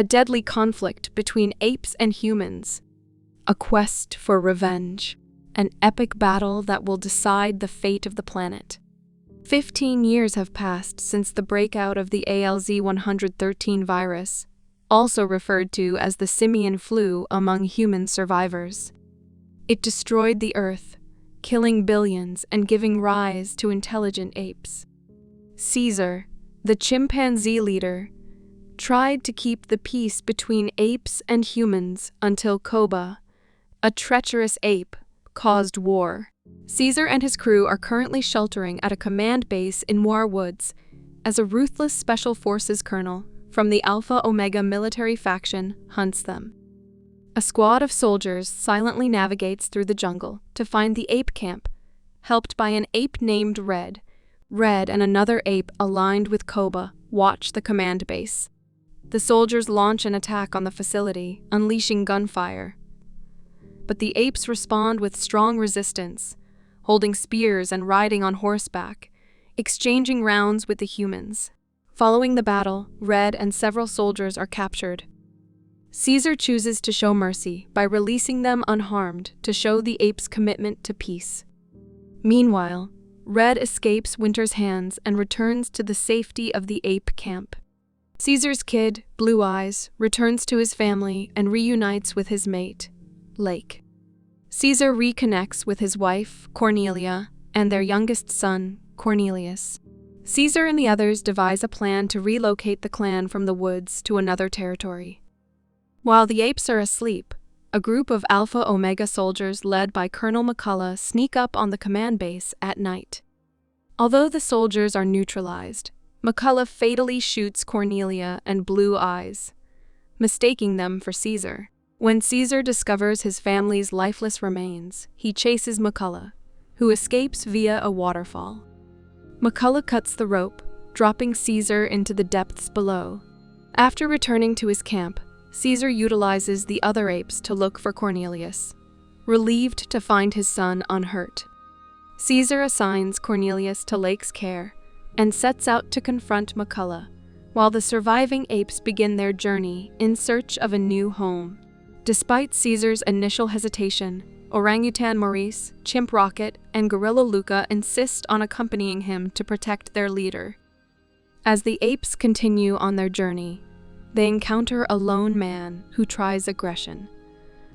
a deadly conflict between apes and humans, a quest for revenge, an epic battle that will decide the fate of the planet. 15 years have passed since the breakout of the ALZ-113 virus, also referred to as the simian flu among human survivors. It destroyed the Earth, killing billions and giving rise to intelligent apes. Caesar, the chimpanzee leader, tried to keep the peace between apes and humans until Koba, a treacherous ape, caused war. Caesar and his crew are currently sheltering at a command base in Moir Woods as a ruthless special forces colonel from the Alpha Omega military faction hunts them. A squad of soldiers silently navigates through the jungle to find the ape camp, helped by an ape named Red. Red and another ape aligned with Koba watch the command base. The soldiers launch an attack on the facility, unleashing gunfire. But the apes respond with strong resistance, holding spears and riding on horseback, exchanging rounds with the humans. Following the battle, Red and several soldiers are captured. Caesar chooses to show mercy by releasing them unharmed to show the apes' commitment to peace. Meanwhile, Red escapes Winter's hands and returns to the safety of the ape camp. Caesar's kid, Blue Eyes, returns to his family and reunites with his mate, Lake. Caesar reconnects with his wife, Cornelia, and their youngest son, Cornelius. Caesar and the others devise a plan to relocate the clan from the woods to another territory. While the apes are asleep, a group of Alpha Omega soldiers led by Colonel McCullough sneak up on the command base at night. Although the soldiers are neutralized, McCullough fatally shoots Cornelia and Blue Eyes, mistaking them for Caesar. When Caesar discovers his family's lifeless remains, he chases McCullough, who escapes via a waterfall. McCullough cuts the rope, dropping Caesar into the depths below. After returning to his camp, Caesar utilizes the other apes to look for Cornelius, relieved to find his son unhurt. Caesar assigns Cornelius to Lake's care and sets out to confront McCullough, while the surviving apes begin their journey in search of a new home. Despite Caesar's initial hesitation, Orangutan Maurice, Chimp Rocket, and Gorilla Luca insist on accompanying him to protect their leader. As the apes continue on their journey, they encounter a lone man who tries aggression,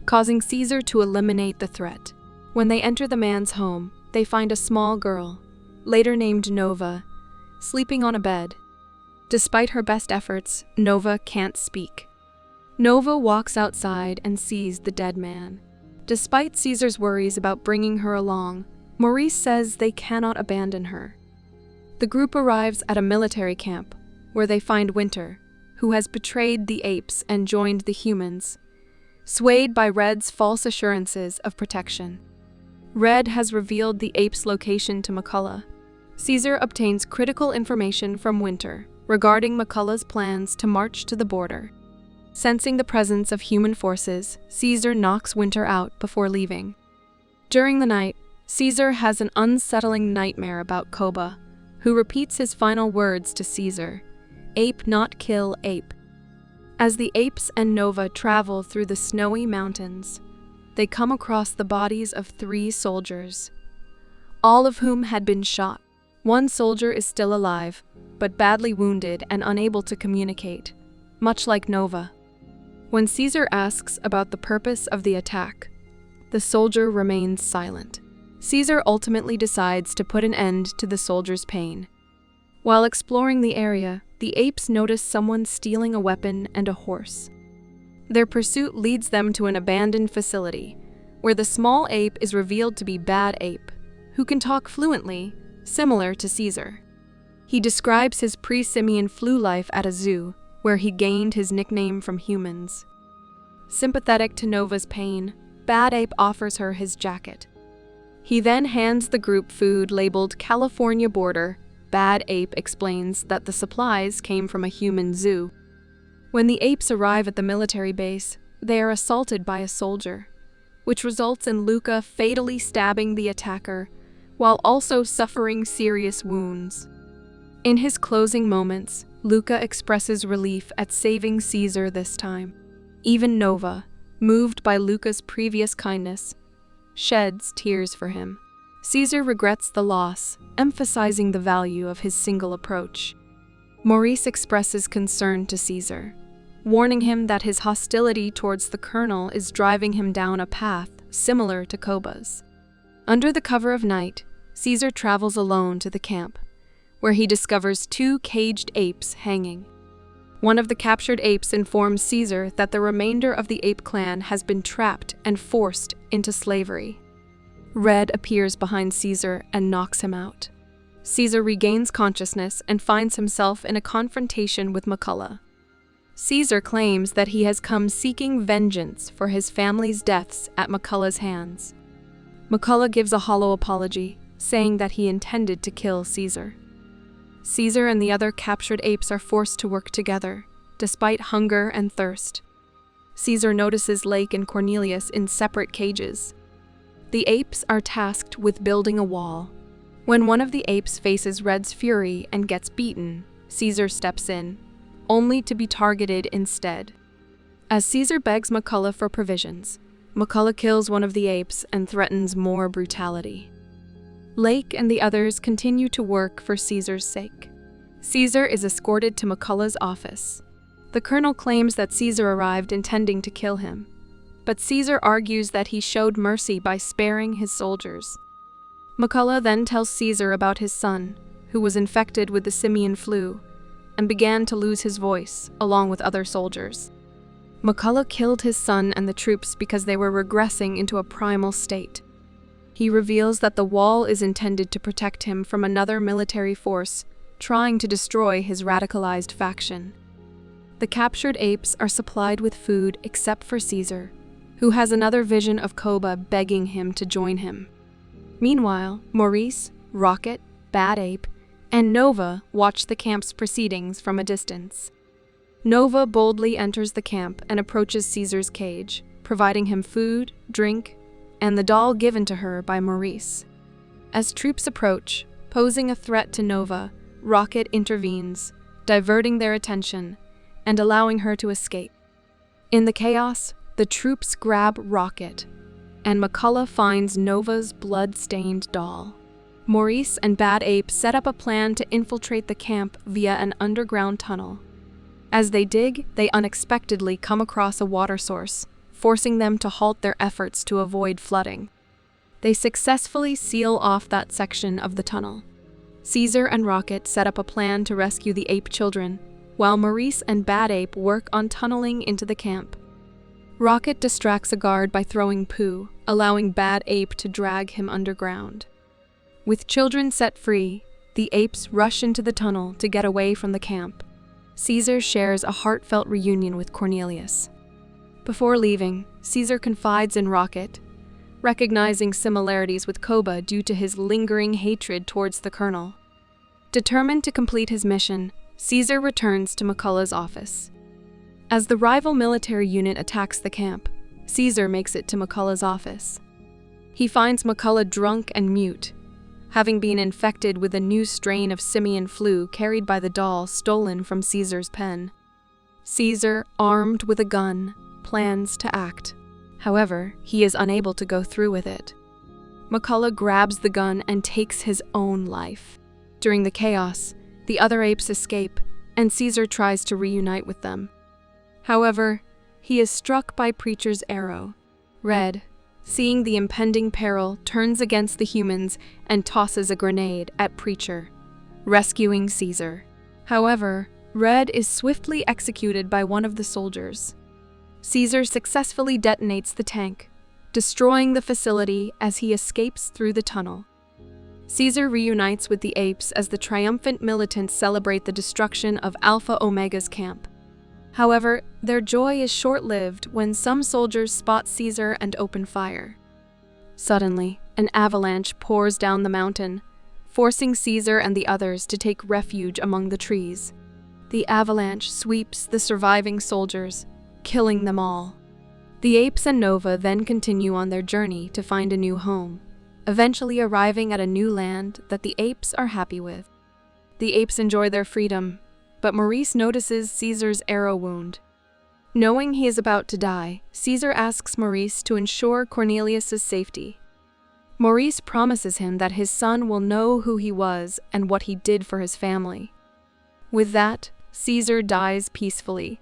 causing Caesar to eliminate the threat. When they enter the man's home, they find a small girl, later named Nova, sleeping on a bed. Despite her best efforts, Nova can't speak. Nova walks outside and sees the dead man. Despite Caesar's worries about bringing her along, Maurice says they cannot abandon her. The group arrives at a military camp, where they find Winter, who has betrayed the apes and joined the humans, swayed by Red's false assurances of protection. Red has revealed the apes' location to McCullough. Caesar obtains critical information from Winter regarding McCullough's plans to march to the border. Sensing the presence of human forces, Caesar knocks Winter out before leaving. During the night, Caesar has an unsettling nightmare about Koba, who repeats his final words to Caesar, "Ape not kill ape." As the apes and Nova travel through the snowy mountains, they come across the bodies of 3 soldiers, all of whom had been shot. One soldier is still alive, but badly wounded and unable to communicate, much like Nova. When Caesar asks about the purpose of the attack, the soldier remains silent. Caesar ultimately decides to put an end to the soldier's pain. While exploring the area, the apes notice someone stealing a weapon and a horse. Their pursuit leads them to an abandoned facility, where the small ape is revealed to be Bad Ape, who can talk fluently, similar to Caesar. He describes his pre-simian flu life at a zoo, where he gained his nickname from humans. Sympathetic to Nova's pain, Bad Ape offers her his jacket. He then hands the group food labeled California Border. Bad Ape explains that the supplies came from a human zoo. When the apes arrive at the military base, they are assaulted by a soldier, which results in Luca fatally stabbing the attacker, while also suffering serious wounds. In his closing moments, Luca expresses relief at saving Caesar this time. Even Nova, moved by Luca's previous kindness, sheds tears for him. Caesar regrets the loss, emphasizing the value of his single approach. Maurice expresses concern to Caesar, warning him that his hostility towards the colonel is driving him down a path similar to Koba's. Under the cover of night, Caesar travels alone to the camp, where he discovers 2 caged apes hanging. One of the captured apes informs Caesar that the remainder of the ape clan has been trapped and forced into slavery. Red appears behind Caesar and knocks him out. Caesar regains consciousness and finds himself in a confrontation with McCullough. Caesar claims that he has come seeking vengeance for his family's deaths at McCullough's hands. McCullough gives a hollow apology, saying that he intended to kill Caesar. Caesar and the other captured apes are forced to work together, despite hunger and thirst. Caesar notices Lake and Cornelius in separate cages. The apes are tasked with building a wall. When one of the apes faces Red's fury and gets beaten, Caesar steps in, only to be targeted instead. As Caesar begs McCullough for provisions, McCullough kills one of the apes and threatens more brutality. Lake and the others continue to work for Caesar's sake. Caesar is escorted to McCullough's office. The colonel claims that Caesar arrived intending to kill him, but Caesar argues that he showed mercy by sparing his soldiers. McCullough then tells Caesar about his son, who was infected with the simian flu, and began to lose his voice, along with other soldiers. McCullough killed his son and the troops because they were regressing into a primal state. He reveals that the wall is intended to protect him from another military force trying to destroy his radicalized faction. The captured apes are supplied with food except for Caesar, who has another vision of Koba begging him to join him. Meanwhile, Maurice, Rocket, Bad Ape, and Nova watch the camp's proceedings from a distance. Nova boldly enters the camp and approaches Caesar's cage, providing him food, drink, and the doll given to her by Maurice. As troops approach, posing a threat to Nova, Rocket intervenes, diverting their attention and allowing her to escape. In the chaos, the troops grab Rocket, and McCullough finds Nova's blood-stained doll. Maurice and Bad Ape set up a plan to infiltrate the camp via an underground tunnel. As they dig, they unexpectedly come across a water source, forcing them to halt their efforts to avoid flooding. They successfully seal off that section of the tunnel. Caesar and Rocket set up a plan to rescue the ape children, while Maurice and Bad Ape work on tunneling into the camp. Rocket distracts a guard by throwing poo, allowing Bad Ape to drag him underground. With children set free, the apes rush into the tunnel to get away from the camp. Caesar shares a heartfelt reunion with Cornelius. Before leaving, Caesar confides in Rocket, recognizing similarities with Koba due to his lingering hatred towards the colonel. Determined to complete his mission, Caesar returns to McCullough's office. As the rival military unit attacks the camp, Caesar makes it to McCullough's office. He finds McCullough drunk and mute, having been infected with a new strain of simian flu carried by the doll stolen from Caesar's pen. Caesar, armed with a gun, plans to act. However, he is unable to go through with it. McCullough grabs the gun and takes his own life. During the chaos, the other apes escape, and Caesar tries to reunite with them. However, he is struck by Preacher's arrow. Red, seeing the impending peril, turns against the humans and tosses a grenade at Preacher, rescuing Caesar. However, Red is swiftly executed by one of the soldiers. Caesar successfully detonates the tank, destroying the facility as he escapes through the tunnel. Caesar reunites with the apes as the triumphant militants celebrate the destruction of Alpha Omega's camp. However, their joy is short-lived when some soldiers spot Caesar and open fire. Suddenly, an avalanche pours down the mountain, forcing Caesar and the others to take refuge among the trees. The avalanche sweeps the surviving soldiers, killing them all. The apes and Nova then continue on their journey to find a new home, eventually arriving at a new land that the apes are happy with. The apes enjoy their freedom, but Maurice notices Caesar's arrow wound. Knowing he is about to die, Caesar asks Maurice to ensure Cornelius's safety. Maurice promises him that his son will know who he was and what he did for his family. With that, Caesar dies peacefully.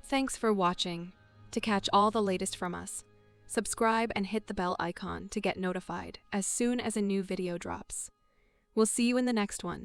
Thanks for watching. To catch all the latest from us, subscribe and hit the bell icon to get notified as soon as a new video drops. We'll see you in the next one.